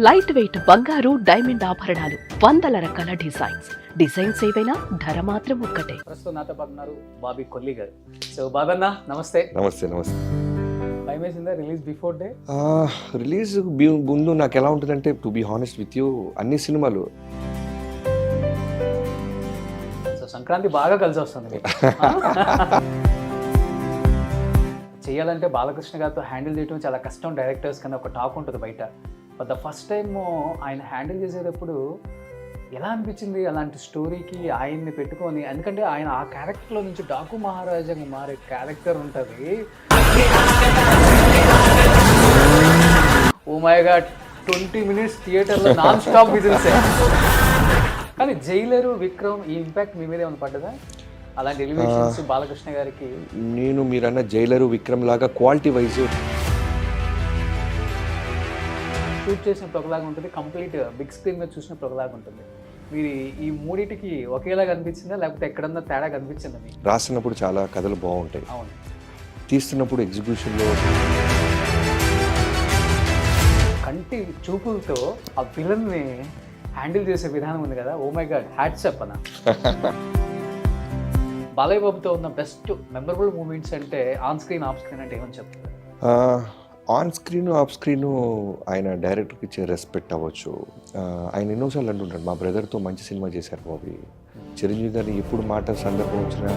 Light weight బంగారు diamond ఆభరణాలు, వందల రకాల డిజైన్స్ ఏవైనా ధర మాత్రం ఒక్కటే. ప్రస్తుతం నాతో పాటు ఉన్నారు బాబీ కొల్లి గారు. సో బాబన్న నమస్తే. నమస్తే. భయం వేసిందా రిలీజ్ బిఫోర్ డే? రిలీజ్ ముందు నాకు ఎలా ఉంటుందంటే, to be honest with you, అన్ని సినిమాలు సో సంక్రాంతి బాగా కలిసి వస్తుంది మీకు. చేయాలంటే బాలకృష్ణ గారితో హ్యాండిల్ చేయడం చాలా కష్టం డైరెక్టర్స్ కన్నా, ఒక టాక్ ఉంటుంది బయట. బట్ ద ఫస్ట్ టైం ఆయన హ్యాండిల్ చేసేటప్పుడు ఎలా అనిపించింది అలాంటి స్టోరీకి ఆయన్ని పెట్టుకొని? ఎందుకంటే ఆయన ఆ క్యారెక్టర్లో నుంచి డాకు మహారాజాగా మారే క్యారెక్టర్ ఉంటుంది. ఓ మై గాడ్, 20 minutes థియేటర్లో నాన్ స్టాప్ విజిల్సే. కానీ జైలరు, విక్రమ్, ఈ ఇంపాక్ట్ మీ మీద ఏమైనా పడ్డదా? అలాంటి ఎలివేషన్స్ బాలకృష్ణ గారికి? మీరన్న జైలరు, విక్రమ్ లాగా క్వాలిటీ వైజ్ షూట్ చేసినప్పుడు ఒకలాగా ఉంటుంది, కంప్లీట్ బిగ్ స్క్రీన్ మీద చూసినప్పుడు ఒకలాగా ఉంటుంది. మీరు ఈ మూడింటికి ఒకేలాగా అనిపించిందా, లేకపోతే ఎక్కడన్నా తేడా కనిపించిందా మీకు? రాసినప్పుడు చాలా కథలు బాగుంటాయి, అవును. తీస్తున్నప్పుడు ఎగ్జిక్యూషన్లో కంటి చూపులతో ఆ విలన్ని హ్యాండిల్ చేసే విధానం ఉంది కదా, oh my god, hats up అన్న. బాలయ్య బాబుతో ఉన్న బెస్ట్ మెమరబుల్ మూమెంట్స్ అంటే ఆన్ స్క్రీన్, ఆఫ్ స్క్రీన్ అంటే ఏమని చెప్తారు? ఆన్ స్క్రీన్, ఆఫ్ స్క్రీన్ ఆయన డైరెక్టర్కి ఇచ్చే రెస్పెక్ట్ అవ్వచ్చు. ఆయన ఎన్నోసార్లు అంటుంటాడు, మా బ్రదర్తో మంచి సినిమా చేశారు బాబీ. చిరంజీవి గారిని ఎప్పుడు మాట సందర్భం వచ్చినా.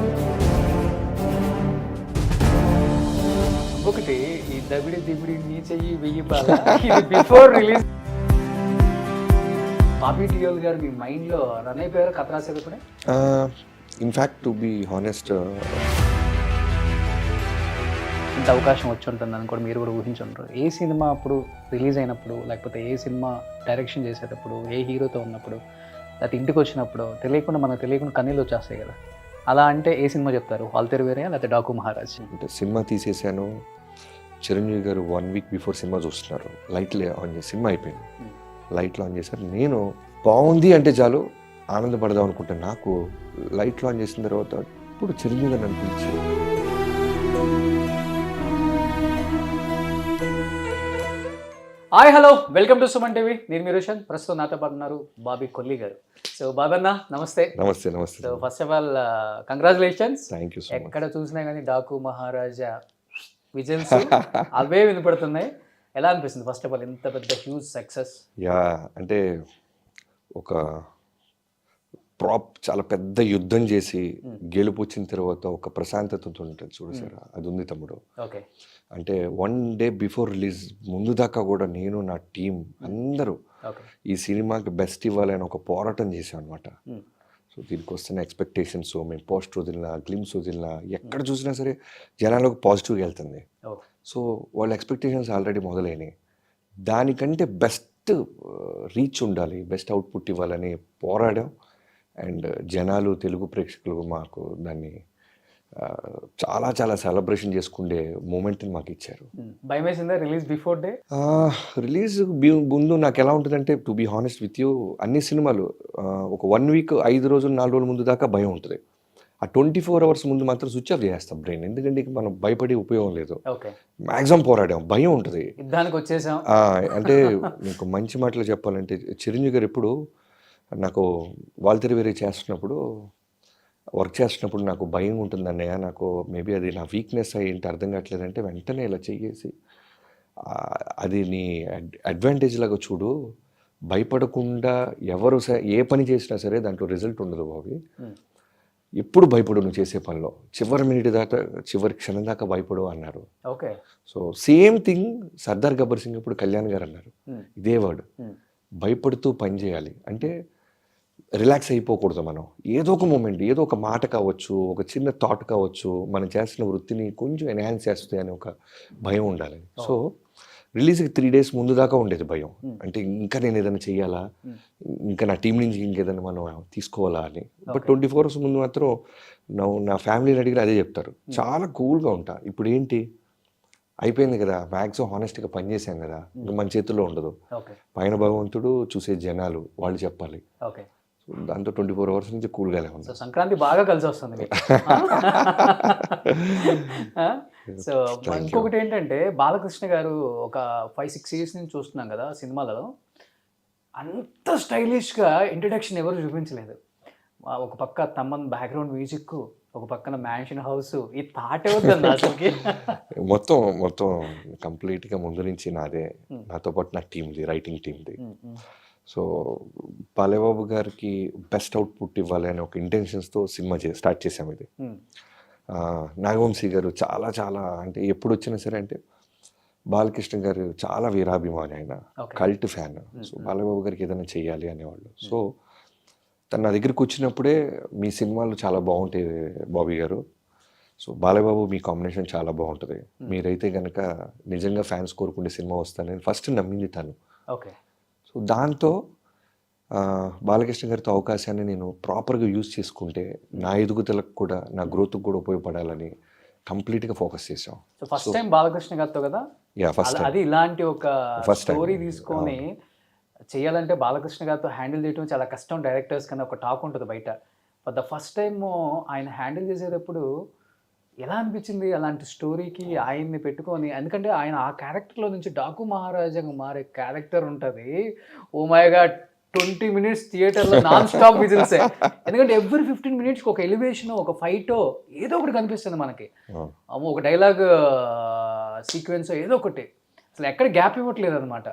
ఒకటి ఈ దబిడి నీ చెయ్యి వెయ్యి బిఫోర్ రిలీజ్ బాబీ డియోల్ గారు మీ మైండ్లో రన్ అయిపోయారు కథ రాసేటప్పుడే? ఇన్ఫ్యాక్ట్ టు బీ హానెస్ట్, ఇంత అవకాశం వచ్చి ఉంటుందని కూడా మీరు కూడా ఊహించుంటారు. ఏ సినిమా అప్పుడు రిలీజ్ అయినప్పుడు, లేకపోతే ఏ సినిమా డైరెక్షన్ చేసేటప్పుడు, ఏ హీరోతో ఉన్నప్పుడు, లేకపోతే ఇంటికి వచ్చినప్పుడు మనకు తెలియకుండా కన్నీళ్ళు వచ్చేస్తాయి కదా, అలా అంటే ఏ సినిమా చెప్తారు? ఆల్తెరు వేరే లేకపోతే డాకు మహారాజ్? అంటే సినిమా తీసేసాను, చిరంజీవి గారు 1 week బిఫోర్ సినిమా చూస్తున్నారు, లైట్లు ఆన్ చేసి సినిమా అయిపోయింది, లైట్లు ఆన్ చేశారు. నేను బాగుంది అంటే చాలు ఆనందపడదాం అనుకుంటాను. నాకు లైట్లు ఆన్ చేసిన తర్వాత ఇప్పుడు చిరంజీవి గారు నన్ను పిలిచి, hi hello, welcome to Suman TV. నేను మీ రోషన్. ప్రస్తుతం నాతో పాటు ఉన్నారు బాబీ కొల్లి గారు. సో బాబన్న నమస్తే. నమస్తే. So first of all congratulations. Thank you so much. ఎక్కడ చూసినా కానీ డాకు మహారాజా విజిల్స్ అవే వినపడుతున్నాయి. ఎలా అనిపిస్తుంది ఫస్ట్ ఆఫ్ ఆల్ ఇంత పెద్ద హ్యూజ్ సక్సెస్? అంటే ఒక చాలా పెద్ద యుద్ధం చేసి గెలుపు వచ్చిన తర్వాత ఒక ప్రశాంతత ఉంటుంది చూసారా, అది ఉంది తమ్ముడు. ఓకే. అంటే 1 day బిఫోర్ రిలీజ్ ముందు దాకా కూడా నేను, నా టీం అందరూ ఈ సినిమాకి బెస్ట్ ఇవ్వాలని ఒక పోరాటం చేశాం అనమాట. సో దీనికి వస్తున్న ఎక్స్పెక్టేషన్స్, మేము పోస్ట్ వదిలినా, గ్లిమ్స్ వదిలినా, ఎక్కడ చూసినా సరే జనాలకు పాజిటివ్గా వెళ్తుంది. సో వాళ్ళ ఎక్స్పెక్టేషన్స్ ఆల్రెడీ మొదలైనవి. దానికంటే బెస్ట్ రీచ్ ఉండాలి, బెస్ట్ అవుట్పుట్ ఇవ్వాలని పోరాడాం. అండ్ జనాలు, తెలుగు ప్రేక్షకులు మాకు దాన్ని చాలా చాలా సెలబ్రేషన్ చేసుకునే మూమెంట్ని మాకు ఇచ్చారు. భయం వేసిందా రిలీజ్ బిఫోర్ డే? రిలీజ్ ముందు నాకు ఎలా ఉంటుందంటే, to be honest with you, అన్ని సినిమాలు ఒక 1 week, 5 రోజులు, 4 రోజుల ముందు దాకా భయం ఉంటుంది. ఆ 24 hours ముందు మాత్రం స్విచ్ ఆఫ్ చేస్తాం బ్రెయిన్. ఎందుకంటే మనం భయపడే ఉపయోగం లేదు. మ్యాక్సిమం పోరాడాం, భయం ఉంటుంది. యుద్ధానికి వచ్చేసాం. అంటే మీకు మంచి మాటలు చెప్పాలంటే, చిరంజీవి గారు ఎప్పుడు నాకు వాల్తెరు వేరే వర్క్ చేస్తున్నప్పుడు నాకు భయం ఉంటుంది అన్నయ్య, నాకు మేబీ అది నా వీక్నెస్ ఏంటి అర్థం కావట్లేదంటే, వెంటనే ఇలా చెయ్యేసి అది నీ అడ్వాంటేజ్ లాగా చూడు, భయపడకుండా ఎవరు ఏ పని చేసినా సరే దాంట్లో రిజల్ట్ ఉండదు బాబీ. ఎప్పుడు భయపడు నువ్వు చేసే పనిలో, చివరి మినిట్ దాకా, చివరి క్షణం దాకా భయపడు అన్నారు. Okay. So same thing Sardar Gabbar Singh ఇప్పుడు కళ్యాణ్ గారు అన్నారు ఇదే వర్డ్, భయపడుతూ పని చేయాలి. అంటే రిలాక్స్ అయిపోకూడదు మనం. ఏదో ఒక మూమెంట్, ఏదో ఒక మాట కావచ్చు, ఒక చిన్న థాట్ కావచ్చు, మనం చేస్తున్న వృత్తిని కొంచెం ఎన్హాన్స్ చేస్తుంది అని ఒక భయం ఉండాలి. సో రిలీజ్కి 3 days ముందు దాకా ఉండేది భయం. అంటే ఇంకా నేను ఏదైనా చెయ్యాలా, ఇంకా నా టీం నుంచి ఇంకేదైనా మనం తీసుకోవాలా అని. బట్ 24 hours ముందు మాత్రం నా ఫ్యామిలీని అడిగిన అదే చెప్తారు, చాలా కూల్గా ఉంటా. ఇప్పుడు ఏంటి అయిపోయింది కదా, మ్యాక్సిమం హానెస్ట్గా పనిచేసాం కదా, ఇంకా మన చేతుల్లో ఉండదు. పైన భగవంతుడు, చూసే జనాలు, వాళ్ళు చెప్పాలి. దాంతో 24 hours నుంచి కూల్గానే ఉంది. సంక్రాంతి బాగా కలిసి వస్తుంది. సో ఇంకొకటి ఏంటంటే, బాలకృష్ణ గారు ఒక 5-6 years నుంచి చూస్తున్నాం కదా సినిమాలలో, అంత స్టైలిష్గా ఇంట్రడక్షన్ ఎవరు చూపించలేదు. ఒక పక్క తమ్మన్ బ్యాక్గ్రౌండ్ మ్యూజిక్, ఒక పక్కన మ్యాన్షన్ హౌస్, ఈ థాట్ అవుతుంది అసలుకి. మొత్తం మొత్తం కంప్లీట్గా ముందు నుంచి నాదే, నాతో పాటు నా టీంది, రైటింగ్ టీంది. సో బాలయ్యబాబు గారికి బెస్ట్ అవుట్పుట్ ఇవ్వాలి అనే ఒక ఇంటెన్షన్స్తో సినిమా స్టార్ట్ చేసాము ఇది. నాగవంశీ గారు చాలా చాలా అంటే ఎప్పుడు వచ్చినా సరే అంటే బాలకృష్ణ గారు చాలా వీరాభిమాని, ఆయన కల్ట్ ఫ్యాన్. సో బాలయ్యబాబు గారికి ఏదైనా చెయ్యాలి అనేవాళ్ళు. సో తను నా దగ్గరికి వచ్చినప్పుడే మీ సినిమాలు చాలా బాగుంటాయి బాబీ గారు, సో బాలయ్యబాబు మీ కాంబినేషన్ చాలా బాగుంటుంది, మీరైతే కనుక నిజంగా ఫ్యాన్స్ కోరుకునే సినిమా వస్తానని ఫస్ట్ నమ్మింది తను. ఓకే. సో దాంతో బాలకృష్ణ గారితో అవకాశాన్ని నేను ప్రాపర్గా యూజ్ చేసుకుంటే నా ఎదుగుదలకు కూడా నా గ్రోత్కి కూడా ఉపయోగపడాలని కంప్లీట్గా ఫోకస్ చేసాం. సో ఫస్ట్ టైం బాలకృష్ణ గారితో కదా? యా, ఫస్ట్ అది ఇలాంటి ఒక First time. స్టోరీ తీసుకొని చేయాలంటే బాలకృష్ణ గారితో హ్యాండిల్ చేయడం చాలా కష్టం డైరెక్టర్స్ కన్నా ఒక టాక్ ఉంటుంది బయట. బట్ ద ఫస్ట్ టైం ఆయన హ్యాండిల్ చేసేటప్పుడు ఎలా అనిపించింది అలాంటి స్టోరీకి ఆయన్ని పెట్టుకొని? ఎందుకంటే ఆయన ఆ క్యారెక్టర్లో నుంచి డాకు మహారాజాగా మారే క్యారెక్టర్ ఉంటుంది. ఓ మై గాడ్, 20 minutes థియేటర్లో నాన్ స్టాప్ విజిల్సే. ఎందుకంటే ఎవ్రీ 15 minutes ఒక ఎలివేషన్, ఒక ఫైటో ఏదో ఒకటి కనిపిస్తుంది మనకి. ఒక డైలాగ్ సీక్వెన్స్ ఏదో ఒకటి, అసలు ఎక్కడ గ్యాప్ ఇవ్వట్లేదు అనమాట.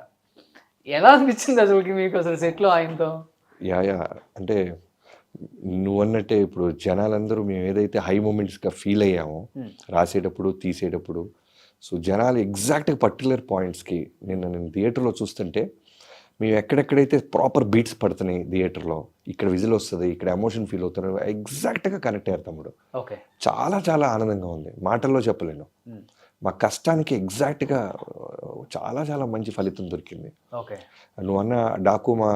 ఎలా అనిపించింది అసలుకి మీకు అసలు సెట్లో ఆయనతో? యా అంటే నువ్వు అన్నట్టే ఇప్పుడు జనాలందరూ మేము ఏదైతే హై మూమెంట్స్గా ఫీల్ అయ్యామో రాసేటప్పుడు తీసేటప్పుడు, సో జనాలు ఎగ్జాక్ట్గా పర్టికులర్ పాయింట్స్కి నేను థియేటర్లో చూస్తుంటే మేము ఎక్కడెక్కడైతే ప్రాపర్ బీట్స్ పడుతున్నాయి థియేటర్లో, ఇక్కడ విజిల్ వస్తుంది, ఇక్కడ ఎమోషన్ ఫీల్ అవుతున్నారు, ఎగ్జాక్ట్గా కనెక్ట్ అయ్యారు తమ్ముడు. ఓకే. చాలా చాలా ఆనందంగా ఉంది, మాటల్లో చెప్పలేను. మా కష్టానికి ఎగ్జాక్ట్గా చాలా చాలా మంచి ఫలితం దొరికింది. ఓకే. నువ్వు అన్న డాకు మా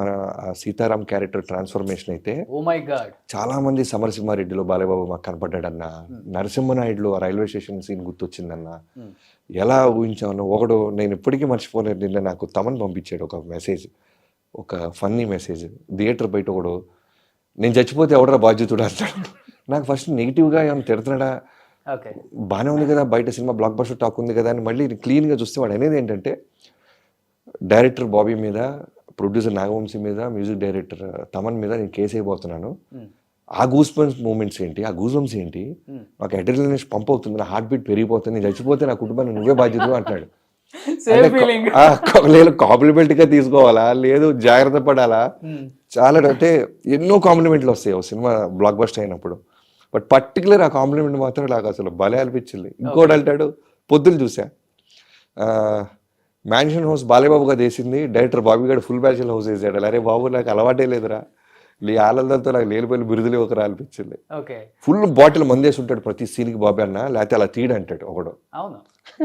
సీతారాం క్యారెక్టర్ ట్రాన్స్ఫర్మేషన్ అయితే ఓ మై గాడ్, చాలా మంది సమరసింహారెడ్డిలో బాలయ్యబాబు మాకు కనపడ్డాడన్న, నరసింహనాయుడులో రైల్వే స్టేషన్ సీన్ గుర్తొచ్చిందన్న, ఎలా ఊహించామన్న. ఒకడు నేను ఇప్పటికీ మర్చిపోలేదు, నిన్న నాకు తమన్ పంపించాడు ఒక మెసేజ్, ఒక ఫన్నీ మెసేజ్. థియేటర్ బయట ఒకడు నేను చచ్చిపోతే ఎవడరా బాధ్యతుడు అంటాడు. నాకు ఫస్ట్ నెగిటివ్గా ఏమైనా తిడుతున్నాడా, బాగానే ఉంది కదా బయట సినిమా బ్లాక్ బస్టర్ టాక్ ఉంది కదా అని మళ్ళీ క్లీన్గా చూస్తే వాడు అనేది ఏంటంటే డైరెక్టర్ బాబీ మీద, ప్రొడ్యూసర్ నాగవంశీ మీద, మ్యూజిక్ డైరెక్టర్ తమన్ మీద నేను కేసు అయిపోతున్నాను. ఆ గూస్ బంప్స్ మూమెంట్స్ ఏంటి, ఆ గూస్ బంప్స్ ఏంటి, నాకు అడ్రినలిన్ పంప్ అవుతుంది, నా హార్ట్ బీట్ పెరిగిపోతుంది, నేను చచ్చిపోతే నా కుటుంబాన్ని నువ్వే బాధ్యత అంటున్నాడు. లేదు కాంప్లిమెంట్గా తీసుకోవాలా, లేదు జాగ్రత్త పడాలా, చాలా అంటే ఎన్నో కాంప్లిమెంట్లు వస్తాయి ఒక సినిమా బ్లాక్ బస్టర్ అయినప్పుడు. బట్ పర్టికులర్ ఆ కాంప్లిమెంట్ మాత్రం నాకు అసలు భలే అనిపించింది. ఇంకోటి అంటాడు, పొద్దులు చూసా మ్యాన్షన్ హౌస్ బాలయ్యబాబుగా వేసింది, డైరెక్టర్ బాబీ గారు ఫుల్ బ్యాచులర్ హౌస్ వేసాడు. అరే బాబు నాకు అలవాటే లేదురా, ఈ ఆనందంతో నాకు లేనిపోయిన బిరుదులు ఒకరా అనిపించింది. ఫుల్ బాటిల్ మందేసి ఉంటాడు ప్రతి సీన్కి బాబీ అన్న, లేకపోతే అలా తీయడు అంటాడు ఒకడు. అవును,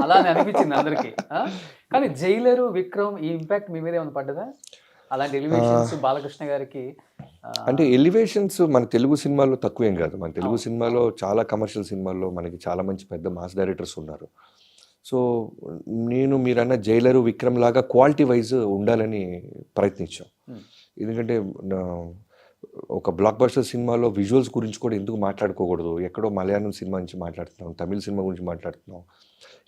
అలానే అనిపించింది అందరికి. కానీ జైలరు, విక్రమ్ ఈ ఇంపాక్ట్ మీ మీద ఏమైనా పడ్డదా? అలాంటి ఎలివేషన్స్ బాలకృష్ణ గారికి అంటే ఎలివేషన్స్ మన తెలుగు సినిమాల్లో తక్కువేం కాదు. మన తెలుగు సినిమాలో చాలా కమర్షియల్ సినిమాల్లో మనకి చాలా మంచి పెద్ద మాస్ డైరెక్టర్స్ ఉన్నారు. సో నేను మీరన్న జైలరు, విక్రమ్ లాగా క్వాలిటీ వైజ్ ఉండాలని ప్రయత్నించాం. ఎందుకంటే ఒక బ్లాక్ బస్టర్ సినిమాలో విజువల్స్ గురించి కూడా ఎందుకు మాట్లాడుకోకూడదు, ఎక్కడో మలయాళం సినిమా నుంచి మాట్లాడుతున్నాం, తమిళ సినిమా గురించి మాట్లాడుతున్నాం,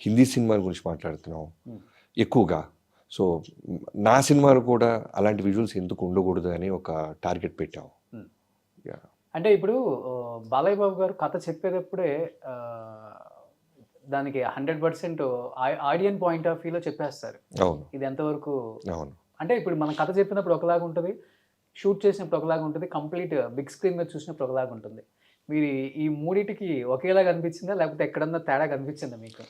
హిందీ సినిమా గురించి మాట్లాడుతున్నాం ఎక్కువగా. సో నా సినిమాలు కూడా అలాంటి విజువల్స్ ఎందుకు ఉండకూడదు అని ఒక టార్గెట్ పెట్టాం. అంటే ఇప్పుడు బాలయ్య బాబు గారు కథ చెప్పేటప్పుడే దానికి 100% ఆడియన్ పాయింట్ ఆఫ్ వ్యూలో చెప్పేస్తారు. అవును, ఇది ఎంతవరకు? అవును. అంటే ఇప్పుడు మనం కథ చెప్పినప్పుడు ఒకలాగా ఉంటుంది, షూట్ చేసినప్పుడు ఒకలాగా ఉంటుంది, కంప్లీట్ బిగ్ స్క్రీన్ మీద చూసినప్పుడు ఒకలాగా ఉంటుంది. మీరు ఈ మూడింటికి ఒకేలాగా అనిపించిందా, లేకపోతే ఎక్కడన్నా తేడా కనిపించిందా మీకు?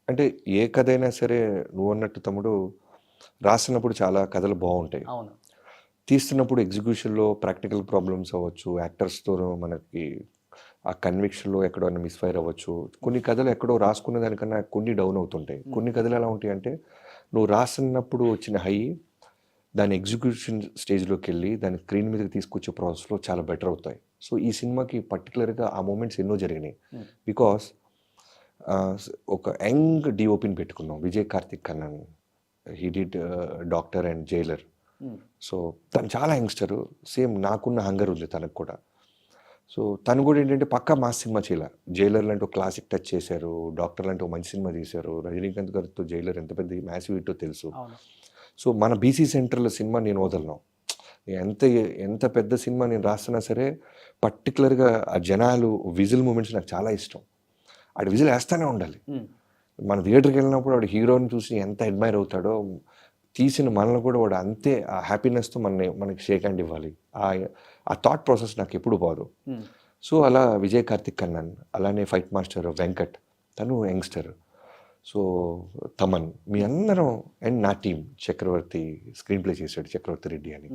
అంటే ఏ కథ అయినా సరే నువ్వు అన్నట్టు తమ్ముడు, రాసినప్పుడు చాలా కథలు బాగుంటాయి, అవును, తీస్తున్నప్పుడు ఎగ్జిక్యూషన్లో ప్రాక్టికల్ ప్రాబ్లమ్స్ అవ్వచ్చు, యాక్టర్స్తో మనకి ఆ కన్విక్షన్లో ఎక్కడో మిస్ఫైర్ అవ్వచ్చు. కొన్ని కథలు ఎక్కడో రాసుకునే దానికన్నా కొన్ని డౌన్ అవుతుంటాయి. కొన్ని కథలు ఎలా ఉంటాయి అంటే నువ్వు రాసినప్పుడు వచ్చిన హై దాని ఎగ్జిక్యూషన్ స్టేజ్లోకి వెళ్ళి దాని స్క్రీన్ మీదకి తీసుకొచ్చే ప్రాసెస్లో చాలా బెటర్ అవుతాయి. సో ఈ సినిమాకి పర్టికులర్గా ఆ మూమెంట్స్ ఎన్నో జరిగినాయి. బికాస్ ఒక యంగ్ డిఓపిని పెట్టుకున్నాం, Vijay Karthik Kannan. He did doctor and Jailer. So తను చాలా యంగ్స్టర్, సేమ్ నాకున్న హంగర్ ఉంది తనకు కూడా. సో తను కూడా ఏంటంటే పక్కా మాస్ సినిమా చేయాలి. జైలర్ లాంటి ఒక క్లాసిక్ టచ్ చేశారు, డాక్టర్ లాంటి ఒక మంచి సినిమా తీశారు. రజనీకాంత్ గారితో జైలర్ ఎంత పెద్ద మ్యాసివ్ హిట్టో తెలుసు. సో మన బీసీ సెంటర్లో సినిమా నేను వదలను. ఎంత ఎంత పెద్ద సినిమా నేను రాస్తున్నా సరే పర్టికులర్గా ఆ జనాలు విజిల్ మూమెంట్స్ నాకు చాలా ఇష్టం. ఆడు విజిల్ వేస్తూనే ఉండాలి. మన థియేటర్కి వెళ్ళినప్పుడు వాడు హీరోని చూసి ఎంత అడ్మైర్ అవుతాడో తీసిన మనల్ని కూడా వాడు అంతే ఆ హ్యాపీనెస్తో మనకి షేక్ హ్యాండ్ ఇవ్వాలి. ఆ థాట్ ప్రాసెస్ నాకు ఎప్పుడు పోదు. సో అలా విజయ్ కార్తిక్ కన్నన్, అలానే ఫైట్ మాస్టర్ వెంకట్, తను యంగ్స్టర్. సో తమన్, మీ అందరం అండ్ నా టీం చక్రవర్తి స్క్రీన్ ప్లే చేశాడు, చక్రవర్తి రెడ్డి అని,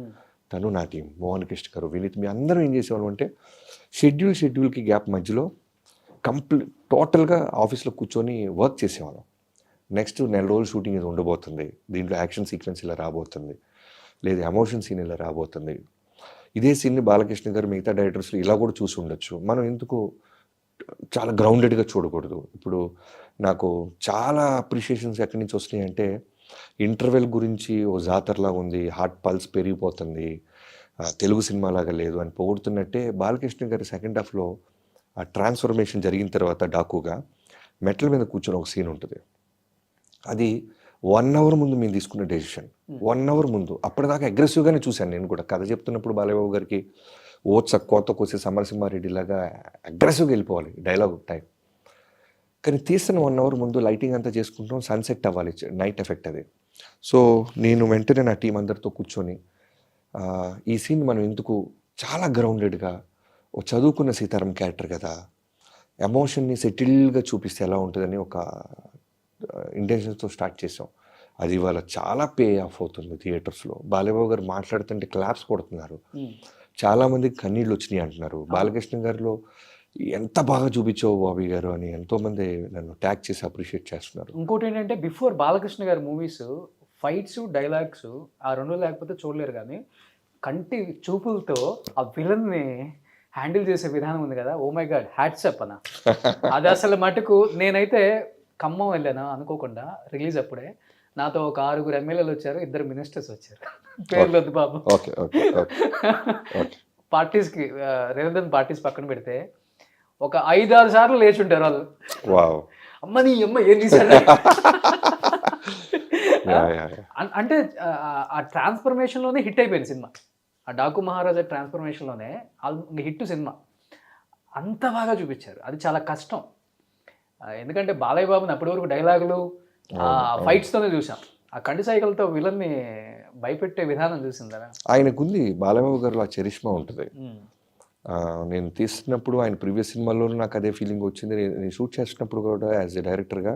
తను నా టీం, మోహన్ కృష్ణ గారు, వినీత్, మీ అందరం ఏం చేసేవాళ్ళం అంటే షెడ్యూల్కి గ్యాప్ మధ్యలో టోటల్గా ఆఫీస్లో కూర్చొని వర్క్ చేసేవాళ్ళం. నెక్స్ట్ 4 రోజులు షూటింగ్ ఇది ఉండబోతుంది, దీంట్లో యాక్షన్ సీక్వెన్స్ ఇలా రాబోతుంది, లేదా ఎమోషన్ సీన్ ఇలా రాబోతుంది. ఇదే సీన్ని బాలకృష్ణ గారు మిగతా డైరెక్టర్స్లో ఇలా కూడా చూసి ఉండొచ్చు. మనం ఎందుకు చాలా గ్రౌండెడ్గా చూడకూడదు? ఇప్పుడు నాకు చాలా అప్రిషియేషన్స్ ఎక్కడి నుంచి వస్తున్నాయి అంటే, ఇంటర్వెల్ గురించి ఓ జాతరలా ఉంది, హార్ట్ పల్స్ పెరిగిపోతుంది, తెలుగు సినిమా లాగా లేదు అని పొగుడుతున్నట్టే బాలకృష్ణ గారి సెకండ్ హాఫ్లో ఆ ట్రాన్స్ఫర్మేషన్ జరిగిన తర్వాత డాకుగా మెట్ల మీద కూర్చొని ఒక సీన్ ఉంటుంది. అది 1 అవర్ ముందు మేము తీసుకున్న డెసిషన్. 1 అవర్ ముందు. అప్పటిదాకా అగ్రెసివ్గానే చూశాను నేను కూడా. కథ చెప్తున్నప్పుడు బాలయ్యబాబు గారికి కోత కోసే సమరసింహారెడ్డి లాగా అగ్రెసివ్గా వెళ్ళిపోవాలి డైలాగ్ టైం. కానీ తీస్తున్న 1 అవర్ ముందు లైటింగ్ అంతా చేసుకుంటాం, సన్సెట్ అవ్వాలి, నైట్ ఎఫెక్ట్ అది. సో నేను వెంటనే నా టీం అందరితో కూర్చొని ఈ సీన్ మనం ఎందుకు చాలా గ్రౌండెడ్గా, ఓ చదువుకున్న సీతారాం క్యారెక్టర్ కదా, ఎమోషన్ని సెటిల్గా చూపిస్తే ఎలా ఉంటుందని ఒక ఇంటెన్షన్స్తో స్టార్ట్ చేసాం. అది ఇవాళ చాలా పే ఆఫ్ అవుతుంది థియేటర్స్లో. బాలయ్యబాబు గారు మాట్లాడుతుంటే క్లాప్స్ కొడుతున్నారు, చాలామందికి కన్నీళ్ళు వచ్చినాయి అంటున్నారు. బాలకృష్ణ గారిలో ఎంత బాగా చూపించావు బాబీ గారు అని ఎంతోమంది నన్ను ట్యాగ్ చేసి అప్రిషియేట్ చేస్తున్నారు. ఇంకోటి ఏంటంటే, బిఫోర్ బాలకృష్ణ గారి మూవీస్ ఫైట్స్, డైలాగ్స్ ఆ 2 లేకపోతే చూడలేరు, కానీ కంటి చూపులతో ఆ విలన్ని హ్యాండిల్ చేసే విధానం ఉంది కదా, oh my god, hats up అన్న. అది అసలు మటుకు నేనైతే ఖమ్మం వెళ్ళాను అనుకోకుండా రిలీజ్ అప్పుడే. నాతో ఒక 6 ఎమ్మెల్యేలు వచ్చారు, 2 మినిస్టర్స్ వచ్చారు. పేర్లు వద్దు బాబు. పార్టీస్కి రేవంత్ పార్టీస్ పక్కన పెడితే ఒక 5-6 సార్లు లేచి ఉంటారు వాళ్ళు. అమ్మ నీ అమ్మ ఏం తీశారు అంటే ఆ ట్రాన్స్ఫర్మేషన్లోనే హిట్ అయిపోయింది సినిమా. ఆ డాకు మహారాజా ట్రాన్స్ఫర్మేషన్లోనే హిట్ సినిమా. అంత బాగా చూపించారు. అది చాలా కష్టం. ఎందుకంటే బాలయ్య బాబుని అప్పటి వరకు డైలాగులు, ఫైట్స్తోనే చూసాం. ఆ కంటి సైకిల్తో విలన్ని భయపెట్టే విధానం చూసిందా? ఆయనకుంది, బాలయ్యబాబు గారు ఆ చరిష్మా ఉంటుంది. నేను తీస్తున్నప్పుడు ఆయన ప్రీవియస్ సినిమాల్లో నాకు అదే ఫీలింగ్ వచ్చింది. నేను షూట్ చేస్తున్నప్పుడు కూడా యాజ్ ఎ డైరెక్టర్గా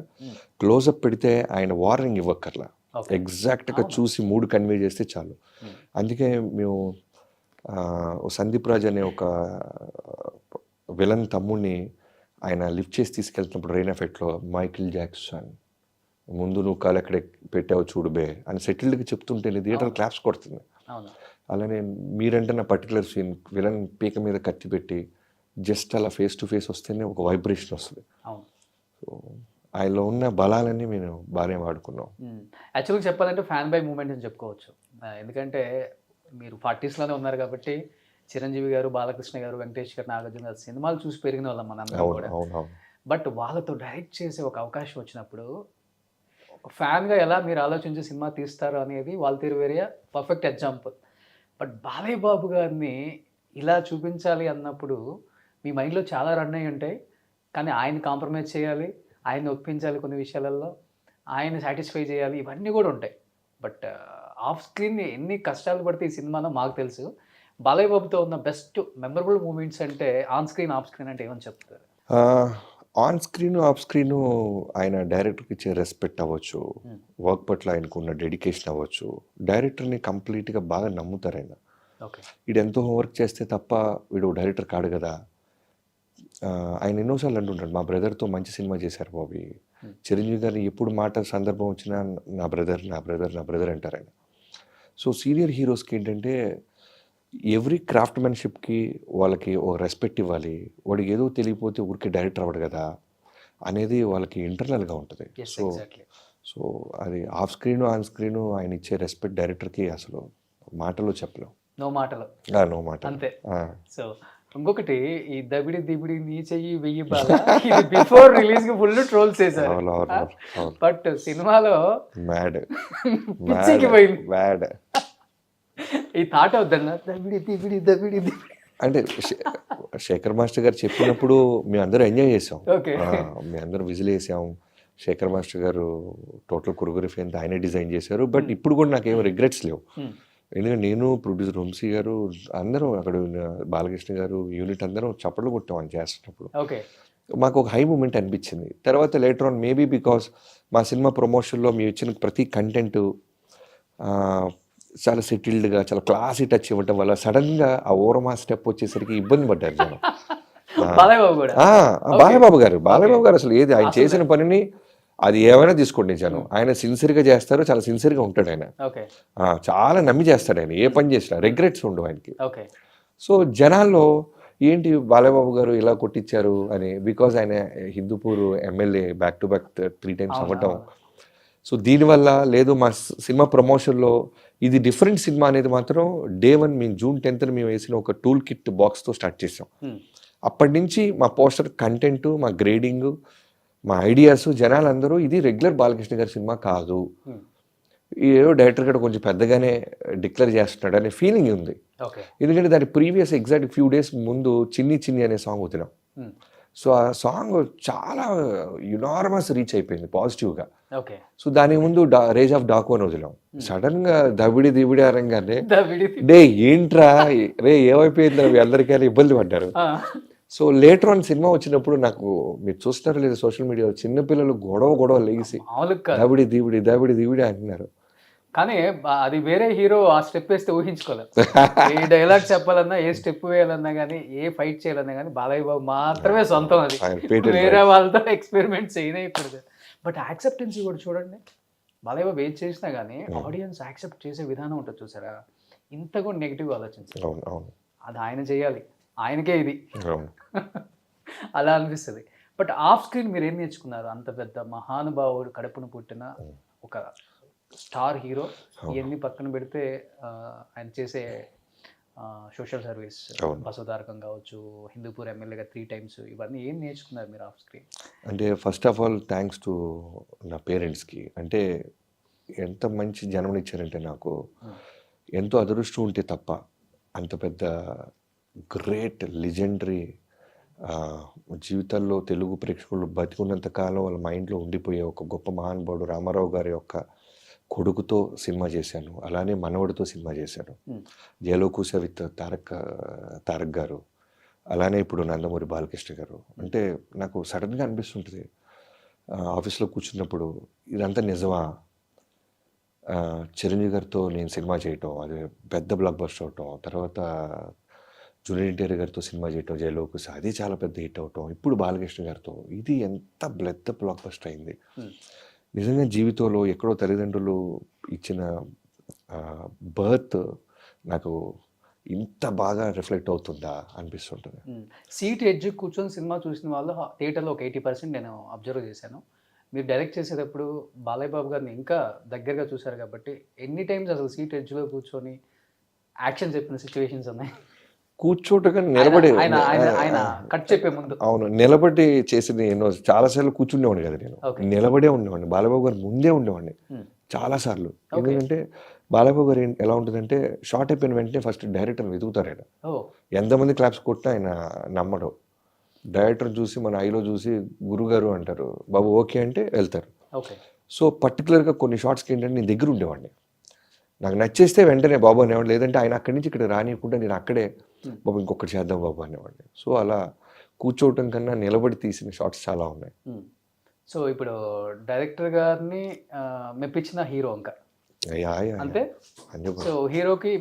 క్లోజప్ పెడితే ఆయన వార్నింగ్ ఇవ్వక్కర్లా, ఎగ్జాక్ట్గా చూసి మూడు కన్వే చేస్తే చాలు. అందుకే మేము సందీప్ రాజ్ అనే ఒక విలన్ తమ్ముడిని ఆయన లిఫ్ట్ చేసి తీసుకెళ్తున్నప్పుడు రెయిన్ ఎఫెక్ట్లో మైకిల్ జాక్సన్ ముందు నువ్వు కాలు ఎక్కడ పెట్టావు చూడుబే అని సెటిల్డ్గా చెప్తుంటే థియేటర్ క్లాప్స్ కొడుతుంది. అలానే మీరంటే నా పర్టికులర్ సీన్ విలన్ పీక మీద కత్తి పెట్టి జస్ట్ అలా ఫేస్ టు ఫేస్ వస్తేనే ఒక వైబ్రేషన్ వస్తుంది. సో ఆయనలో ఉన్న బలాలన్నీ మేము బాగానే వాడుకున్నాం. యాక్చువల్గా చెప్పాలంటే ఫ్యాన్ బై మూమెంట్ అని చెప్పుకోవచ్చు. ఎందుకంటే మీరు 40sలోనే ఉన్నారు కాబట్టి చిరంజీవి గారు, బాలకృష్ణ గారు, వెంకటేష్ గారు, నాగార్జున గారు సినిమాలు చూసి పెరిగిన వాళ్ళం మనందరం కూడా. బట్ వాళ్ళతో డైరెక్ట్ చేసే ఒక అవకాశం వచ్చినప్పుడు ఒక ఫ్యాన్గా ఎలా మీరు ఆలోచించి సినిమా తీస్తారు అనేది వాళ్ళ వేరియా perfect example. But Balayya Babu గారిని ఇలా చూపించాలి అన్నప్పుడు మీ మైండ్లో చాలా రన్ అయ్యి ఉంటాయి. కానీ ఆయన కాంప్రమైజ్ చేయాలి, ఆయన ఒప్పించాలి, కొన్ని విషయాలలో ఆయన సాటిస్ఫై చేయాలి, ఇవన్నీ కూడా ఉంటాయి. బట్ ఆఫ్ స్క్రీన్ ఎన్ని కష్టాలు పడితే ఈ సినిమాలో మాకు తెలుసు. బాలయ్య బాబుతో ఉన్న బెస్ట్ మెమరబుల్ మూమెంట్స్ అంటే ఆన్ స్క్రీన్, ఆఫ్ స్క్రీన్ అంటే ఏమని చెప్తారు? ఆన్ స్క్రీన్, ఆఫ్ స్క్రీను ఆయన డైరెక్టర్కి ఇచ్చే రెస్పెక్ట్ అవ్వచ్చు, వర్క్ పట్ల ఆయనకు ఉన్న డెడికేషన్ అవ్వచ్చు. డైరెక్టర్ని కంప్లీట్గా బాగా నమ్ముతారు ఆయన. వీడు ఎంతో హోంవర్క్ చేస్తే తప్ప వీడు డైరెక్టర్ కాడు కదా. ఆయన ఎన్నోసార్లు అంటుంటాడు, మా బ్రదర్తో మంచి సినిమా చేశారు బాబీ. చిరంజీవి గారిని ఎప్పుడు మాట సందర్భం వచ్చినా నా బ్రదర్ నా బ్రదర్ నా బ్రదర్ అంటారు ఆయన. సో సీనియర్ హీరోస్కి ఏంటంటే ఎవ్రీ క్రాఫ్ట్మెన్షిప్కి వాళ్ళకి ఓ రెస్పెక్ట్ ఇవ్వాలి. వాడికి ఏదో తెలియకపోతే ఊరికే డైరెక్టర్ అవ్వడు కదా అనేది వాళ్ళకి ఇంటర్నల్గా ఉంటుంది. సో అది ఆఫ్ స్క్రీను, ఆన్ స్క్రీను ఆయన ఇచ్చే రెస్పెక్ట్ డైరెక్టర్కి అసలు మాటలో చెప్పలేం. నో మాటలు నో మాట అంతే. సో ఇంకొకటి ఈ దబిడి దిబిడి నీ చెయ్యి వెయ్యి బాల ఇది బిఫోర్ రిలీజ్ కి ఫుల్ ట్రోల్స్ చేశారు. బట్ సినిమాలో మ్యాడ్ పిచ్చికి పోయింది. మ్యాడ్ ఈ థాట్ అవుద్దన్న దబిడి దిబిడి దబిడి దిబిడి. అంటే శేఖర్ మాస్టర్ గారు చెప్పినప్పుడు మేము అందరూ ఎంజాయ్ చేసాం. ఓకే. మేము అందరం విజిల్ వేసాం. శేఖర్ మాస్టర్ గారు టోటల్ కొరియోగ్రఫీ అంతా ఆయనే డిజైన్ చేశారు. బట్ ఇప్పుడు కూడా నాకేం రిగ్రెట్స్ లేవు. ఎందుకంటే నేను, ప్రొడ్యూసర్ వంశీ గారు అందరం అక్కడ ఉన్న బాలకృష్ణ గారు యూనిట్ అందరం చప్పట్లు కొట్టాం అని చేస్తున్నప్పుడు. ఓకే. మాకు ఒక హై మూమెంట్ అనిపించింది. తర్వాత లేటర్ ఆన్ మేబీ బికాస్ మా సినిమా ప్రమోషన్లో మేము ఇచ్చిన ప్రతి కంటెంట్ చాలా సెటిల్డ్గా చాలా క్లాసీ టచ్ ఇవ్వటం వల్ల సడన్గా ఆ ఓరమా స్టెప్ వచ్చేసరికి ఇబ్బంది పడ్డారు జనం. బాలయ్యబాబు గారు అసలు ఏది ఆయన చేసిన పనిని అది ఏమైనా తీసుకోండి జనం. ఆయన సిన్సియర్గా చేస్తారు, చాలా సిన్సియర్గా ఉంటాడు ఆయన. చాలా నమ్మి చేస్తాడు ఆయన. ఏ పని చేసినా రిగ్రెట్స్ ఉండవు ఆయనకి. సో జనాల్లో ఏంటి బాలయ్యబాబు గారు ఇలా కొట్టించారు అని, బికాజ్ ఆయన Hindupur MLA back to back 3 times అవ్వటం. సో దీనివల్ల లేదు మా సినిమా ప్రమోషన్లో ఇది డిఫరెంట్ సినిమా అనేది మాత్రం డే 1 మేము June 10th మేము వేసిన ఒక టూల్ కిట్ బాక్స్తో స్టార్ట్ చేసాం. అప్పటి నుంచి మా పోస్టర్ కంటెంట్, మా గ్రేడింగ్, మా ఐడియాస్ జనాలందరూ ఇది రెగ్యులర్ బాలకృష్ణ గారి సినిమా కాదు, ఏదో డైరెక్టర్ గారు కొంచెం పెద్దగానే డిక్లేర్ చేస్తున్నాడు అనే ఫీలింగ్ ఉంది. ఎందుకంటే దాని ప్రీవియస్ ఎగ్జాక్ట్ ఫ్యూ డేస్ ముందు చిన్ని చిన్ని అనే సాంగ్ వదిలాం. సో ఆ సాంగ్ చాలా యునార్మస్ రీచ్ అయిపోయింది పాజిటివ్గా. సో దాని ముందు రేజ్ ఆఫ్ డాకు అని వదిలాం. సడన్ గా దబిడి దిబిడి అనగానే డే ఏంట్రా రే ఏమైపోయింది మీ అందరికీ ఇబ్బంది పడ్డారు. సో లేటర్ ఆన్ సినిమా వచ్చినప్పుడు నాకు మీరు చూస్తారో లేదు సోషల్ మీడియాలో చిన్నపిల్లలు గొడవ లేసి దబిడి దిబిడి అంటున్నారు. కానీ అది వేరే హీరో ఆ స్టెప్ వేస్తే ఊహించుకోలేదు. ఏ డైలాగ్ చెప్పాలన్నా, ఏ స్టెప్ వేయాలన్నా కానీ, ఏ ఫైట్ చేయాలన్నా కానీ బాలయ్య బాబు మాత్రమే సొంతం. అది వేరే వాళ్ళతో ఎక్స్పెరిమెంట్ చేయకూడదు. బట్ యాక్సెప్టెన్సీ కూడా చూడండి, బాలయ్య బాబు ఏది చేసినా కానీ ఆడియన్స్ యాక్సెప్ట్ చేసే విధానం ఉంటుంది చూసారా, ఇంత కూడా నెగిటివ్గా ఆలోచించారు. అది ఆయన చేయాలి, ఆయనకే ఇది అలా అనిపిస్తుంది. బట్ ఆఫ్ స్క్రీన్ మీరు ఏం నేర్చుకున్నారు? అంత పెద్ద మహానుభావుడు కడుపును పుట్టిన ఒక స్టార్ హీరో, ఇవన్నీ పక్కన పెడితే ఆయన చేసే సోషల్ సర్వీస్, బసవతారకం కావచ్చు, హిందూపూర్ ఎమ్మెల్యేగా 3 times, ఇవన్నీ ఏం నేర్చుకున్నారు మీరు ఆఫ్ స్క్రీన్? అంటే first of all thanks to నా పేరెంట్స్కి. అంటే ఎంత మంచి జన్మనిచ్చారంటే నాకు ఎంతో అదృష్టం ఉంటే తప్ప అంత పెద్ద గ్రేట్ లెజెండరీ జీవితాల్లో తెలుగు ప్రేక్షకులు బతికున్నంత కాలం వాళ్ళ మైండ్లో ఉండిపోయే ఒక గొప్ప మహానుభావుడు రామారావు గారి యొక్క కొడుకుతో సినిమా చేశాను. అలానే మనవడితో సినిమా చేశాను. జయలోకూస విత్ తారక్ గారు, అలానే ఇప్పుడు నందమూరి బాలకృష్ణ గారు. అంటే నాకు సడన్గా అనిపిస్తుంటుంది ఆఫీస్లో కూర్చున్నప్పుడు ఇదంతా నిజమా, చిరంజీవి గారితో నేను సినిమా చేయటం, అది పెద్ద బ్లాక్ బస్టర్ అవటం, తర్వాత జూనియర్ ఎన్టీఆర్ గారితో సినిమా చేయటం జయలోకూస, అది చాలా పెద్ద హిట్ అవటం, ఇప్పుడు బాలకృష్ణ గారితో ఇది ఎంత పెద్ద బ్లాక్ బస్టర్ అయింది. నిజంగా జీవితంలో ఎక్కడో తల్లిదండ్రులు ఇచ్చిన బర్త్ నాకు ఇంత బాగా రిఫ్లెక్ట్ అవుతుందా అనిపిస్తుంటుంది. సీట్ ఎడ్జ్ కూర్చొని సినిమా చూసిన వాళ్ళు థియేటర్లో ఒక 80% నేను అబ్జర్వ్ చేశాను. మీరు డైరెక్ట్ చేసేటప్పుడు బాలయ్య బాబు గారిని ఇంకా దగ్గరగా చూశారు కాబట్టి ఎన్ని టైమ్స్ అసలు సీట్ ఎడ్జ్లో కూర్చొని యాక్షన్ చెప్పిన సిచ్యువేషన్స్ ఉన్నాయి? కూర్చోటగా నిలబడి ఆయన కట్ చెప్పే ముందు అవును నిలబడి చేసింది ఎన్నో చాలాసార్లు కూర్చుండేవాడిని కదా నేను, నిలబడే ఉండేవాడిని. బాలయ్యబాబు గారు ముందే ఉండేవాడిని చాలాసార్లు. ఎందుకంటే బాలయ్యబాబు గారు ఎలా ఉంటుందంటే షార్ట్ అయిపోయిన వెంటనే ఫస్ట్ డైరెక్టర్ వెతుకుతారు. ఆయన ఎంతమంది క్లాప్స్ కొట్టినా ఆయన నమ్మడు. డైరెక్టర్ చూసి మన ఐలో చూసి గురుగారు అంటారు, బాబు ఓకే అంటే వెళ్తారు. సో పర్టికులర్గా కొన్ని షార్ట్స్కి ఏంటంటే నేను దగ్గర ఉండేవాడిని. నాకు నచ్చేస్తే వెంటనే బాబు అనేవాడు, లేదంటే ఆయన అక్కడి నుంచి ఇక్కడ రానియకుండా నేను అక్కడే బాబు ఇంకొకటి చేద్దాం బాబు అనేవాడిని. సో అలా కూర్చోవటం కన్నా నిలబడి తీసిన షార్ట్స్ చాలా ఉన్నాయి. సో ఇప్పుడు డైరెక్టర్ గారిని మెప్పించిన హీరో ఇంకా అంతే. సో హీరోకి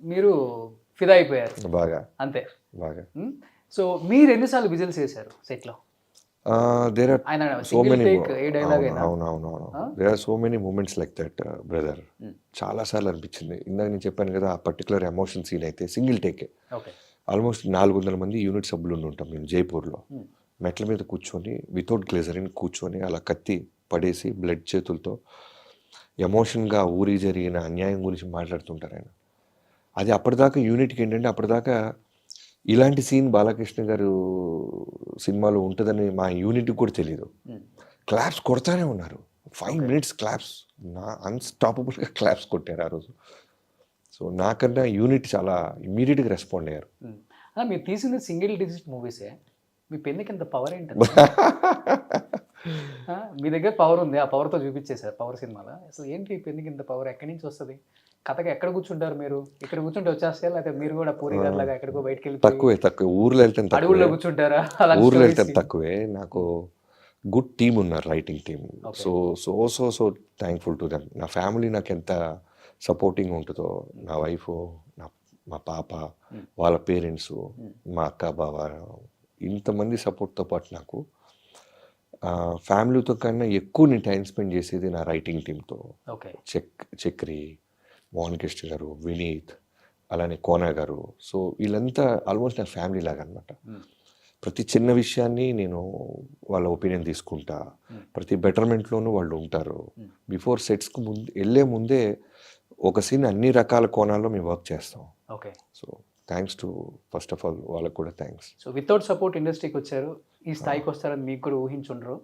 మీరు ఫిదా అయిపోయారు బాగా, అంతే బాగా. సో మీరు ఎన్నిసార్లు విజిల్స్ చేశారు సెట్లో? There are so many moments like that, brother. చాలా సార్లు అనిపించింది. ఇందాక నేను చెప్పాను కదా, ఆ పర్టికులర్ ఎమోషన్ సీన్ అయితే సింగిల్ టేకే. ఆల్మోస్ట్ 400 మంది యూనిట్ సభ్యులు ఉంటాం మేము జైపూర్లో. మెట్ల మీద కూర్చొని వితౌట్ గ్లేజరింగ్ కూర్చొని అలా కత్తి పడేసి బ్లడ్ చేతులతో ఎమోషన్గా ఊరి జరిగిన అన్యాయం గురించి మాట్లాడుతుంటారు ఆయన. అది అప్పటిదాకా యూనిట్కి ఏంటంటే అప్పటిదాకా ఇలాంటి సీన్ బాలకృష్ణ గారు సినిమాలో ఉంటుందని మా యూనిట్కి కూడా తెలియదు. క్లాప్స్ కొడతానే ఉన్నారు, 5 minutes క్లాప్స్, నా అన్స్టాపబుల్గా క్లాప్స్ కొట్టారు ఆ రోజు. సో నాకన్నా యూనిట్ చాలా ఇమ్మీడియట్గా రెస్పాండ్ అయ్యారు. మీరు తీసింది సింగిల్ డిజిట్ మూవీసే, మీ పెన్నుకి ఇంత పవర్ ఏంటి? మీ దగ్గర పవర్ ఉంది, ఆ పవర్తో చూపించేశారు పవర్ సినిమాలో. అసలు ఏంటి ఈ పెన్నుకి ఇంత పవర్ ఎక్కడి నుంచి వస్తుంది? కథగా ఎక్కడ కూర్చుంటారు మీరు? ఇక్కడ కూర్చుంటే వచ్చేస్తాయా, లేకపోతే మీరు కూడా పూరి గారి లాగా ఎక్కడికో బయటకు వెళ్ళి తక్కువే ఊర్లో వెళ్తాను, అడవుల్లో కూర్చుంటారా? ఊర్లో వెళ్తాను తక్కువే. నాకు గుడ్ టీమ్ ఉన్నారు, writing team. So so so so thankful to them. నా ఫ్యామిలీ నాకు ఎంత సపోర్టింగ్ ఉంటుందో, నా వైఫ్, మా పాప, వాళ్ళ పేరెంట్స్, మా అక్క బావ, ఇంతమంది సపోర్ట్తో పాటు నాకు ఫ్యామిలీతో కన్నా ఎక్కువ నేను టైం స్పెండ్ చేసేది నా రైటింగ్ టీంతో. చక్రి, మోహన్ కృష్ణ గారు, వినీత్, అలానే కోనా గారు. సో వీళ్ళంతా ఆల్మోస్ట్ నా ఫ్యామిలీ లాగా అనమాట. ప్రతి చిన్న విషయాన్ని నేను వాళ్ళ ఒపీనియన్ తీసుకుంటా, ప్రతి బెటర్మెంట్లోనూ వాళ్ళు ఉంటారు. బిఫోర్ సెట్స్కి వెళ్ళే ముందే ఒక సీన్ అన్ని రకాల కోణాల్లో మేము వర్క్ చేస్తాం. So thanks to first of all వాళ్ళకు కూడా థ్యాంక్స్. సో వితౌట్ సపోర్ట్ ఇండస్ట్రీకి వచ్చారు, ఈ స్థాయికి వస్తారని మీకు కూడా ఊహించుండ్రు,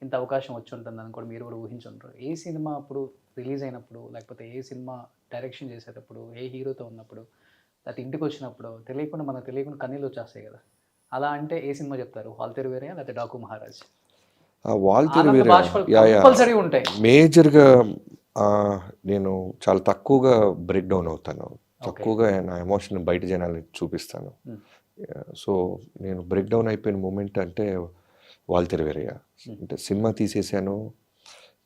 ఇంత అవకాశం వచ్చి ఉంటుందని కూడా మీరు కూడా ఊహించుండ్రు. ఏ సినిమా అప్పుడు రిలీజ్ అయినప్పుడు, లేకపోతే ఏ సినిమా డైరెక్షన్ చేసేటప్పుడు, ఏ హీరోతో ఉన్నప్పుడు, లేకపోతే ఇంటికి వచ్చినప్పుడు మనకు తెలియకుండా కన్నీళ్ళు వచ్చేస్తాయి కదా, అలా అంటే ఏ సినిమా చెప్తారు? వాల్తేరు వీరయ్య లేకపోతే డాకు మహారాజ్? వాల్తేరు వీరయ్య ఉంటాయి మేజర్గా. నేను చాలా తక్కువగా బ్రేక్ డౌన్ అవుతాను, తక్కువగా నా ఎమోషన్ బయట జనాలకి చూపిస్తాను. సో నేను బ్రేక్ డౌన్ అయిపోయిన మూమెంట్ అంటే వాల్తేరు వీరయ్య. అంటే సినిమా తీసేసాను,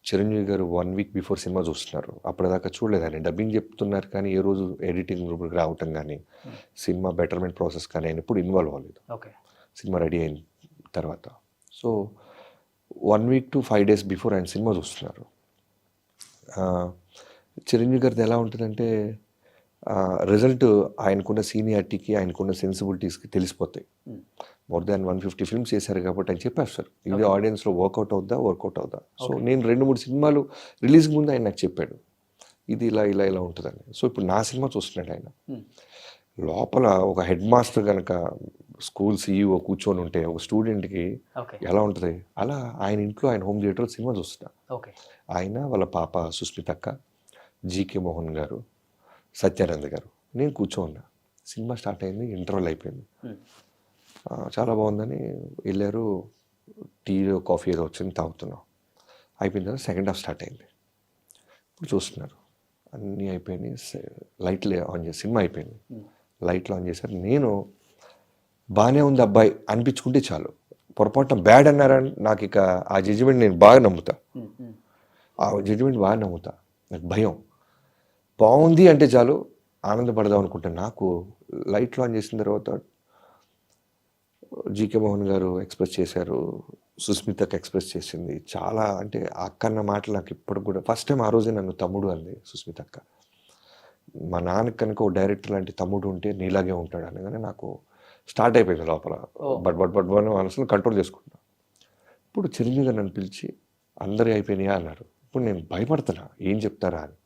చిరంజీవి గారు 1 week బిఫోర్ సినిమా చూస్తున్నారు. అప్పటిదాకా చూడలేదని డబ్బింగ్ చెప్తున్నారు, కానీ ఏ రోజు ఎడిటింగ్ రూమ్కి రావటం కానీ సినిమా బెటర్మెంట్ ప్రాసెస్ కానీ ఆయన ఎప్పుడు ఇన్వాల్వ్ అవ్వలేదు. సినిమా రెడీ అయిన తర్వాత. So 1 week to 5 days before ఆయన సినిమా చూస్తున్నారు. చిరంజీవి గారిది ఎలా ఉంటుందంటే రిజల్ట్ ఆయనకున్న సీనియారిటీకి, ఆయనకున్న సెన్సిబిలిటీస్కి తెలిసిపోతాయి. మోర్ దాన్ 150 films చేశారు కాబట్టి ఆయన చెప్పేస్తారు ఇది ఆడియన్స్లో వర్కౌట్ అవుద్దా. సో నేను 2-3 సినిమాలు రిలీజ్ ముందు ఆయన నాకు చెప్పాడు, ఇది ఇలా ఉంటుందని. సో ఇప్పుడు నా సినిమా చూస్తున్నాడు ఆయన. లోపల ఒక హెడ్ మాస్టర్ కనుక స్కూల్ CEO కూర్చొని ఉంటే ఒక స్టూడెంట్కి ఎలా ఉంటుంది, అలా ఆయన ఇంట్లో ఆయన హోమ్ థియేటర్లో సినిమా చూస్తున్నా. ఆయన, వాళ్ళ పాప సుస్మితక్క, జీకే మోహన్ గారు, సత్యానంద్ గారు, నేను కూర్చోన్నా. సినిమా స్టార్ట్ అయింది, ఇంటర్వెల్ అయిపోయింది, చాలా బాగుందని వెళ్ళారు. టీ కాఫీ ఏదో వచ్చింది, తాగుతున్నాం. అయిపోయిన తర్వాత సెకండ్ హాఫ్ స్టార్ట్ అయింది. ఇప్పుడు చూస్తున్నారు అన్నీ అయిపోయినాయి, లైట్లు ఆన్ చేసి సినిమా అయిపోయింది, లైట్లు ఆన్ చేశారు. నేను బాగానే ఉంది అబ్బాయి అనిపించుకుంటే చాలు, పొరపాటున బ్యాడ్ అన్నారని నాకు ఇక ఆ జడ్జిమెంట్ నేను బాగా నమ్ముతా, నాకు భయం. బాగుంది అంటే చాలు ఆనందపడదాం అనుకుంటాను. నాకు లైట్లు ఆన్ చేసిన తర్వాత జీకే మోహన్ గారు ఎక్స్ప్రెస్ చేశారు, సుస్మితకి ఎక్స్ప్రెస్ చేసింది. చాలా అంటే అక్క అన్న మాటలు నాకు ఇప్పుడు కూడా, ఫస్ట్ టైం ఆ రోజే నన్ను తమ్ముడు అంది సుస్మితక్క. మా నాన్నకి కనుక ఓ డైరెక్టర్ లాంటి తమ్ముడు ఉంటే నీలాగే ఉంటాడు అనగానే నాకు స్టార్ట్ అయిపోయింది లోపల, బట్ మనసులో కంట్రోల్ చేసుకుంటున్నా. ఇప్పుడు చిరంజీవి గారు నన్ను పిలిచి అందరి అయిపోయినాయా అన్నారు. ఇప్పుడు నేను భయపడుతున్నా ఏం చెప్తారా అని.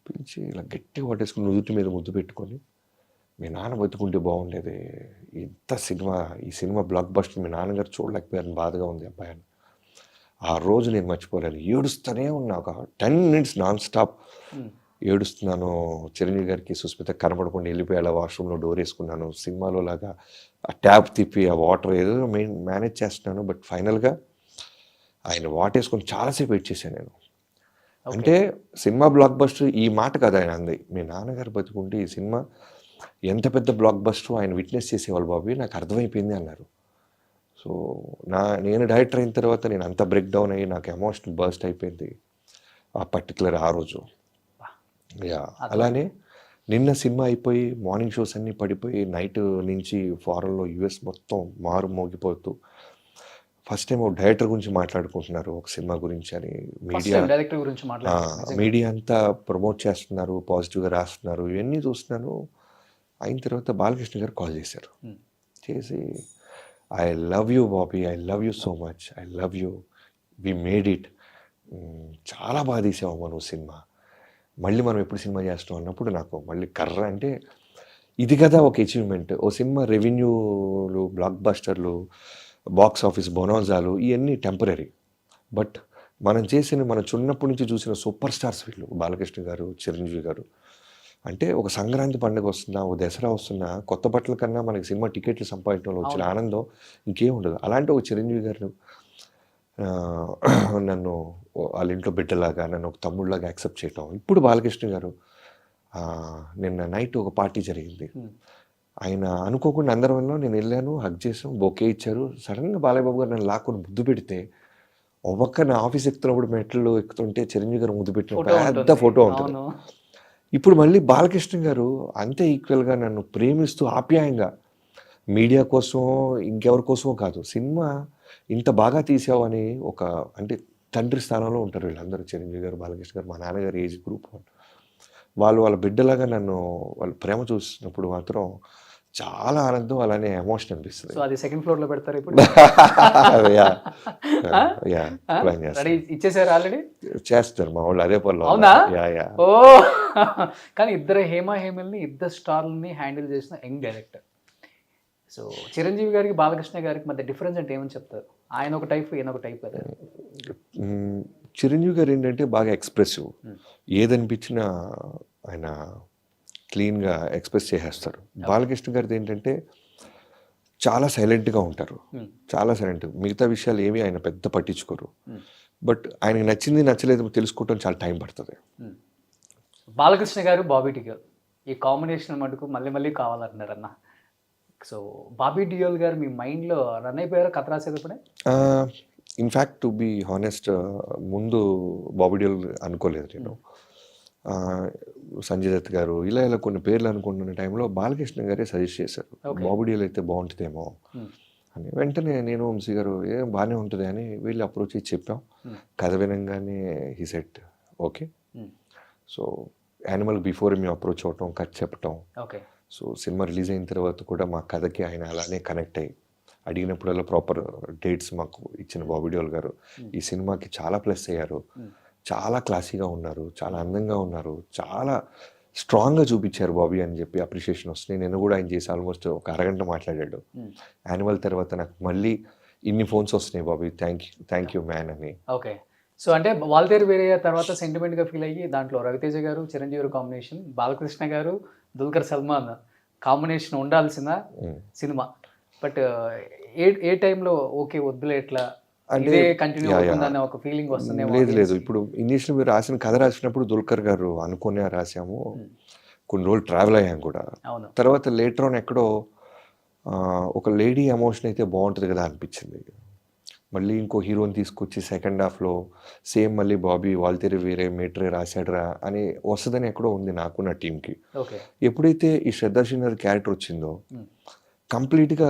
పిలిచి ఇలా గట్టిగా పట్టేసుకుని నుదుటి మీద ముద్దు పెట్టుకొని, మీ నాన్న బతుకుంటే బాగుండేది, ఈ సినిమా బ్లాక్ బస్టర్ మీ నాన్నగారు చూడలేకపోయారని బాధగా ఉంది అబ్బాయి అని. ఆ రోజు నేను మర్చిపోలేను. ఏడుస్తూనే ఉన్నా, ఒక 10 minutes నాన్ స్టాప్ ఏడుస్తున్నాను. చిరంజీవి గారికి సుస్మిత కనపడకుండా వెళ్ళిపోయి వాష్రూమ్లో డోర్ వేసుకున్నాను. సినిమాలో లాగా ఆ ట్యాప్ తిప్పి ఆ వాటర్ ఏదో మేనేజ్ చేస్తున్నాను. బట్ ఫైనల్గా ఆయన వాటేసుకొని చాలాసేపు వెయిట్ చేశాను నేను. అంటే సినిమా బ్లాక్ బస్టర్ ఈ మాట కదా ఆయన అంది, మీ నాన్నగారు బతుకుంటే ఈ సినిమా ఎంత పెద్ద బ్లాక్ బస్టర్ ఆయన విట్నెస్ చేసేవాళ్ళు బాబు, నాకు అర్థమైపోయింది అన్నారు. సో నేను డైరెక్టర్ అయిన తర్వాత నేను అంత బ్రేక్ డౌన్ అయ్యి నాకు ఎమోషనల్ బర్స్ట్ అయిపోయింది ఆ పర్టికులర్ ఆ రోజు. అలానే నిన్న సినిమా అయిపోయి మార్నింగ్ షోస్ అన్నీ పడిపోయి నైట్ నుంచి ఫారెన్లో US మొత్తం మారు మోగిపోతూ ఫస్ట్ టైం ఒక డైరెక్టర్ గురించి మాట్లాడుకుంటున్నారు, ఒక సినిమా గురించి అని మీడియా అంతా ప్రమోట్ చేస్తున్నారు, పాజిటివ్గా రాస్తున్నారు. ఇవన్నీ చూస్తున్నాను. అయిన తర్వాత బాలకృష్ణ గారు కాల్ చేశారు. చేసి I love you Bobby, I love you so much, I love you, we made it, చాలా బాగా తీసావమ్మా నువ్వు సినిమా, మళ్ళీ మనం ఎప్పుడు సినిమా చేస్తాం అన్నప్పుడు నాకు మళ్ళీ కర్ర అంటే ఇది కదా ఒక అచీవ్మెంట్. ఓ సినిమా రెవెన్యూలు, బ్లాక్ బస్టర్లు, బాక్స్ ఆఫీస్ బొనాజాలు ఇవన్నీ టెంపరరీ. బట్ మనం చిన్నప్పటి నుంచి చూసిన సూపర్ స్టార్స్ వీళ్ళు. బాలకృష్ణ గారు, చిరంజీవి గారు. అంటే ఒక సంక్రాంతి పండుగ వస్తున్నా, ఓ దసరా వస్తున్నా, కొత్త బట్టల కన్నా మనకి సినిమా టికెట్లు సంపాదించడంలో వచ్చిన ఆనందం ఇంకేం ఉండదు. అలాంటి ఒక చిరంజీవి గారు నన్ను వాళ్ళ ఇంట్లో బిడ్డలాగా, నన్ను ఒక తమ్ముళ్ళలాగా యాక్సెప్ట్ చేయటం. ఇప్పుడు బాలకృష్ణ గారు నిన్న నైట్ ఒక పార్టీ జరిగింది. ఆయన అనుకోకుండా అందరం నేను వెళ్ళాను, హగ్ చేసాం, బొకే ఇచ్చారు. సడన్గా బాలయ్య బాబు గారు నన్ను లాక్కుని ముద్దు పెడితే, ఒక పక్క నా ఆఫీస్ ఎక్కుతున్నప్పుడు మెట్లు ఎక్కుతుంటే చిరంజీవి గారు ముద్దు పెట్టిన పెద్ద ఫోటో ఉంటుంది. ఇప్పుడు మళ్ళీ బాలకృష్ణ గారు అంతే ఈక్వల్గా నన్ను ప్రేమిస్తూ ఆప్యాయంగా, మీడియా కోసం ఇంకెవరి కోసమో కాదు, సినిమా ఇంత బాగా తీసావని ఒక అంటే తండ్రి స్థానంలో ఉంటారు వీళ్ళందరూ. చిరంజీవి గారు, బాలకృష్ణ గారు, మా నాన్నగారు ఏజ్ గ్రూప్ వాళ్ళు వాళ్ళ బిడ్డలాగా నన్ను వాళ్ళ ప్రేమ చూసినప్పుడు మాత్రం చాలా ఆనందం, అలానే ఎమోషన్ అనిపిస్తుంది. సో అది సెకండ్ ఫ్లోర్ లో పెడతారు ఇప్పుడు. ఇచ్చేసారు ఆల్రెడీ, చేస్తారు మా వాళ్ళు అదే పనులు. అవునా? ఓ కానీ ఇద్దరు హేమల్ని, ఇద్దరు స్టార్లని హ్యాండిల్ చేసిన యంగ్ డైరెక్టర్. సో చిరంజీవి గారికి, బాలకృష్ణ గారికి మధ్య డిఫరెన్స్ అంటే ఏమని చెప్తారు? ఆయన ఒక టైప్, ఈయన ఒక టైప్ కదా. చిరంజీవి గారు ఏంటంటే బాగా ఎక్స్ప్రెసివ్, ఏదనిపించినా ఆయన క్లీన్గా ఎక్స్ప్రెస్ చేసేస్తారు. బాలకృష్ణ గారిది ఏంటంటే చాలా సైలెంట్గా ఉంటారు, చాలా సైలెంట్. మిగతా విషయాలు ఏమీ ఆయన పెద్ద పట్టించుకోరు. బట్ ఆయనకి నచ్చింది నచ్చలేదు తెలుసుకోవటం చాలా టైం పడుతుంది. బాలకృష్ణ గారు, బాబీ డియోల్ ఈ కాంబినేషన్ మటుకు మళ్ళీ మళ్ళీ కావాలంటున్నారు అన్న. సో బాబీ డియోల్ గారు మీ మైండ్లో రన్ అయిపోయారు కథ రాసేటప్పుడే? ఇన్ఫ్యాక్ట్ టు బీ హానెస్ట్, ముందు బాబీ డియోల్ అనుకోలేదు నేను. సంజయ్ దత్ గారు ఇలా కొన్ని పేర్లు అనుకుంటున్న టైంలో బాలకృష్ణ గారే సజెస్ట్ చేశారు, బాబీ డియోల్ అయితే బాగుంటుందేమో అని. వెంటనే నేను, వంశీ గారు ఏం బాగానే ఉంటుంది అని వీళ్ళు అప్రోచ్ ఇచ్చి చెప్పాం. కథ వినంగానే he said okay. So animal before మేము అప్రోచ్ అవటం, కథ చెప్పటం. సో సినిమా రిలీజ్ అయిన తర్వాత కూడా మా కథకి ఆయన అలానే కనెక్ట్ అయ్యి అడిగినప్పుడల్లా ప్రాపర్ డేట్స్ మాకు ఇచ్చిన బాబీ డియోల్ గారు ఈ సినిమాకి చాలా ప్లస్ అయ్యారు. చాలా క్లాసీగా ఉన్నారు, చాలా అందంగా ఉన్నారు, చాలా స్ట్రాంగ్గా చూపించారు బాబీ అని చెప్పి అప్రిషియేషన్ వస్తుంది. నేను కూడా ఆయన చేసి ఆల్మోస్ట్ ఒక అరగంట మాట్లాడాడు. యానిమల్ తర్వాత నాకు మళ్ళీ ఇన్ని ఫోన్స్ వస్తున్నాయి, బాబీ థ్యాంక్ యూ మ్యాన్ అని. ఓకే. సో అంటే వాళ్ళదేరు వేరే తర్వాత సెంటిమెంట్గా ఫీల్ అయ్యి దాంట్లో రవితేజ గారు, చిరంజీవి గారు కాంబినేషన్, బాలకృష్ణ గారు, దుల్కర్ సల్మాన్ కాంబినేషన్ ఉండాల్సిన సినిమా. బట్ ఏ టైంలో ఓకే వద్దులే ఎట్లా అంటే కంటిన్యూ అవుతుందనే ఒక ఫీలింగ్ వస్తుంది? లేదు, ఇప్పుడు ఇనిషియల్ మీరు రాసిన కథ రాసినప్పుడు దుల్కర్ గారు అనుకునే రాసాము, కొన్ని రోజులు ట్రావెల్ అయ్యాము కూడా. తర్వాత లేటర్ ఆన్ ఎక్కడో ఒక లేడీ ఎమోషన్ అయితే బాగుంటుంది కదా అనిపించింది. మళ్ళీ ఇంకో హీరోని తీసుకొచ్చి సెకండ్ హాఫ్లో సేమ్ మళ్ళీ బాబీ వాళ్ళతేరి వేరే మేటరే రాశాడరా అని వస్తుందని ఎక్కడో ఉంది నాకు, నా టీంకి. ఎప్పుడైతే ఈ శ్రద్ధాశీనర్ క్యారెక్టర్ వచ్చిందో కంప్లీట్గా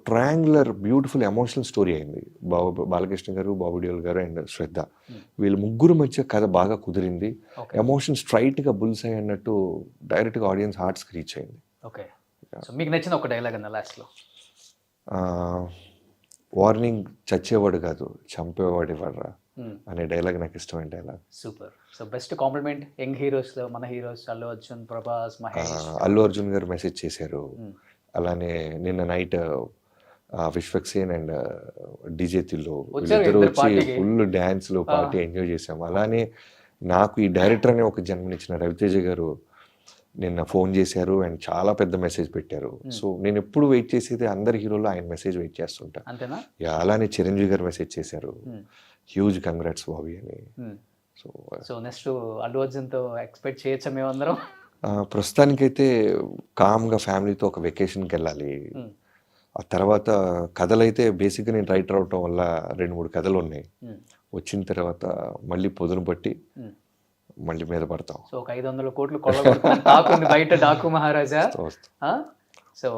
ట్రయాంగులర్ బ్యూటిఫుల్ ఎమోషనల్ స్టోరీ అయింది. బాలకృష్ణ గారు, బాబీ డియోల్ గారు అండ్ శ్రద్ధ, వీళ్ళ ముగ్గురు మధ్య కథ బాగా కుదిరింది. ఎమోషన్ స్ట్రైట్గా బుల్స్ అయ్యి అన్నట్టు డైరెక్ట్గా ఆడియన్స్ హార్ట్స్కి రీచ్ అయింది. ఓకే. మీకు నచ్చిన ఒక డైలాగ్ అన్న లాస్ట్లో? వార్నింగ్ చచ్చేవాడు కాదు చంపేవాడు ఇవ్వడరా అనే డైలాగ్ నాకు ఇష్టమైన dialogue. Super. So best compliment young heroes, మన హీరోస్ అల్లు అర్జున్, ప్రభాస్, మహేష్. అల్లు అర్జున్ గారు మెసేజ్ చేశారు. అలానే నిన్న night Vishwaksen and DJ Tillu వీళ్ళిద్దరూ వచ్చి ఫుల్ డ్యాన్స్లో పార్టీ ఎంజాయ్ చేసాం. అలానే నాకు ఈ డైరెక్టర్ అనే ఒక జన్మనిచ్చిన రవితేజ గారు నిన్న ఫోన్ చేశారు అండ్ చాలా పెద్ద మెసేజ్ పెట్టారు. సో నేను ఎప్పుడు వెయిట్ చేసేది అందరి హీరోలు ఆయన మెసేజ్ వెయిట్ చేస్తుంటా. అలానే చిరంజీవి గారు మెసేజ్ చేశారు, హ్యూజ్ కంగ్రాట్స్ బాబీ అని. సో నెక్స్ట్ అల్లు అర్జున్తో ఎక్స్పెక్ట్ చేయొచ్చా మేమందరం? ప్రస్తుతానికైతే కామ్గా ఫ్యామిలీతో ఒక వెకేషన్కి వెళ్ళాలి. ఆ తర్వాత కథలైతే బేసిక్గా నేను రైటర్ అవటం వల్ల 2-3 కథలు ఉన్నాయి. వచ్చిన తర్వాత మళ్ళీ పొదును బట్టి మళ్ళీ మీద పడతాం. సో ఒక 500 కోట్లు కొల్లగొడుతుంది బయట డాకు మహారాజా. సో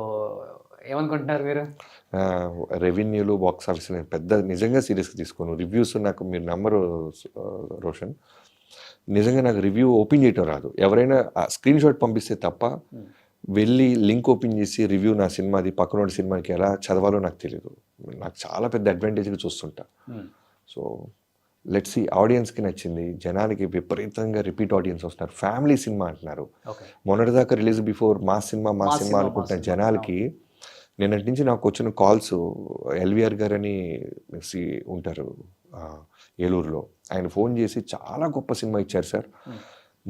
ఏమనుకుంటున్నారు మీరు? రెవెన్యూలు, బాక్స్ ఆఫీస్ పెద్ద నిజంగా సీరియస్గా తీసుకోను. రివ్యూస్ నాకు మీరు నమ్మరు రోషన్, నిజంగా నాకు రివ్యూ ఓపెన్ చేయటం రాదు. ఎవరైనా స్క్రీన్ షాట్ పంపిస్తే తప్ప వెళ్ళి లింక్ ఓపెన్ చేసి రివ్యూ నా సినిమాది పక్కనోడి సినిమాకి ఎలా చదవాలో నాకు తెలియదు. నాకు చాలా పెద్ద అడ్వాంటేజ్గా చూస్తుంటా. సో లెట్స్ సి ఆడియన్స్కి నచ్చింది, జనానికి విపరీతంగా రిపీట్ ఆడియన్స్ వస్తున్నారు, ఫ్యామిలీ సినిమా అంటున్నారు. ఓకే. మొన్నటిదాకా రిలీజ్ బిఫోర్ మాస్ సినిమా అనుకుంటున్న జనాలకి నిన్నటి నుంచి నాకు వచ్చిన కాల్స్, ఎల్విఆర్ గారు అని ఉంటారు ఏలూరులో, ఆయన ఫోన్ చేసి చాలా గొప్ప సినిమా ఇచ్చారు సార్,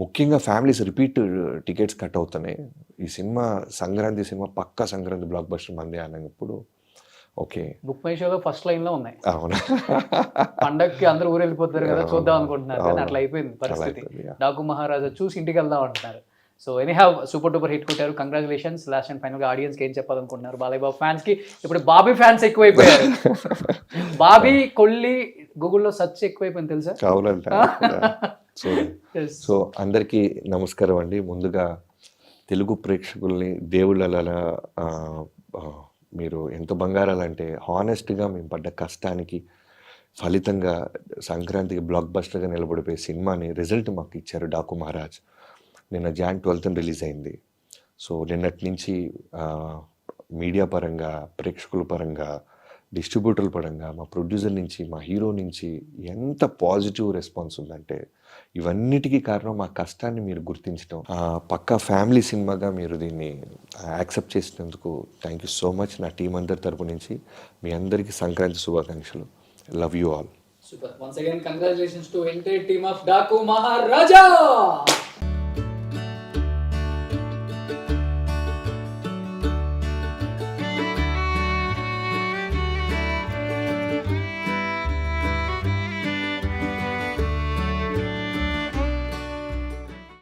ముఖ్యంగా ఫ్యామిలీస్ రిపీట్ టికెట్స్ కట్ అవుతున్నాయి, ఈ సినిమా సంక్రాంతి సినిమా పక్కా సంక్రాంతి బ్లాక్ బస్టర్ మందే అన్నప్పుడు ఓకే. బుక్ మై షోలో ఫస్ట్ లైన్ లో ఉన్నాయి. అవునా, పండగకి అందరూ ఊరు వెళ్ళిపోతారు కదా, చూద్దాం అనుకుంటున్నారు కానీ అట్లా అయిపోయింది పరిస్థితి. డాకు మహారాజా చూసి ఇంటికి వెళ్దాం అంటున్నారు. So any have super duper hit కొట్టారు, కంగ్రాచులేషన్స్. లాస్ట్ అండ్ ఫైనల్ గా ఆడియన్స్ కి ఏం చెప్పాలనుకుంటున్నారు? బాలయ్య బాబు ఫ్యాన్స్ కి ఇప్పుడు బాబీ ఫ్యాన్స్ ఎక్కువైపోయారు. బాబీ కొల్లి గూగుల్లో సెర్చ్ ఎక్కువైపోయింది తెలుసా? అవునంట. సో అందరికీ నమస్కారం అండి. ముందుగా తెలుగు ప్రేక్షకుల్ని దేవుళ్ళ మీరు ఎంత బంగారాలంటే హానెస్ట్గా మేము పడ్డ కష్టానికి ఫలితంగా సంక్రాంతికి బ్లాక్ బస్టర్గా నిలబడిపోయే సినిమాని రిజల్ట్ మాకు ఇచ్చారు డాకు మహారాజ్. నిన్న Jan 12th రిలీజ్ అయింది. సో నిన్నటి నుంచి మీడియా పరంగా, ప్రేక్షకుల పరంగా, డిస్ట్రిబ్యూటర్ల పరంగా, మా ప్రొడ్యూసర్ నుంచి, మా హీరో నుంచి ఎంత పాజిటివ్ రెస్పాన్స్ ఉందంటే ఇవన్నిటికీ కారణం మా కష్టాన్ని మీరు గుర్తించడం, పక్కా ఫ్యామిలీ సినిమాగా మీరు దీన్ని యాక్సెప్ట్ చేసినందుకు థ్యాంక్ యూ సో మచ్. నా టీం అందరి తరపు నుంచి మీ అందరికీ సంక్రాంతి శుభాకాంక్షలు. Love you all. Super. Once again, congratulations to entire team of Daku Maharaja.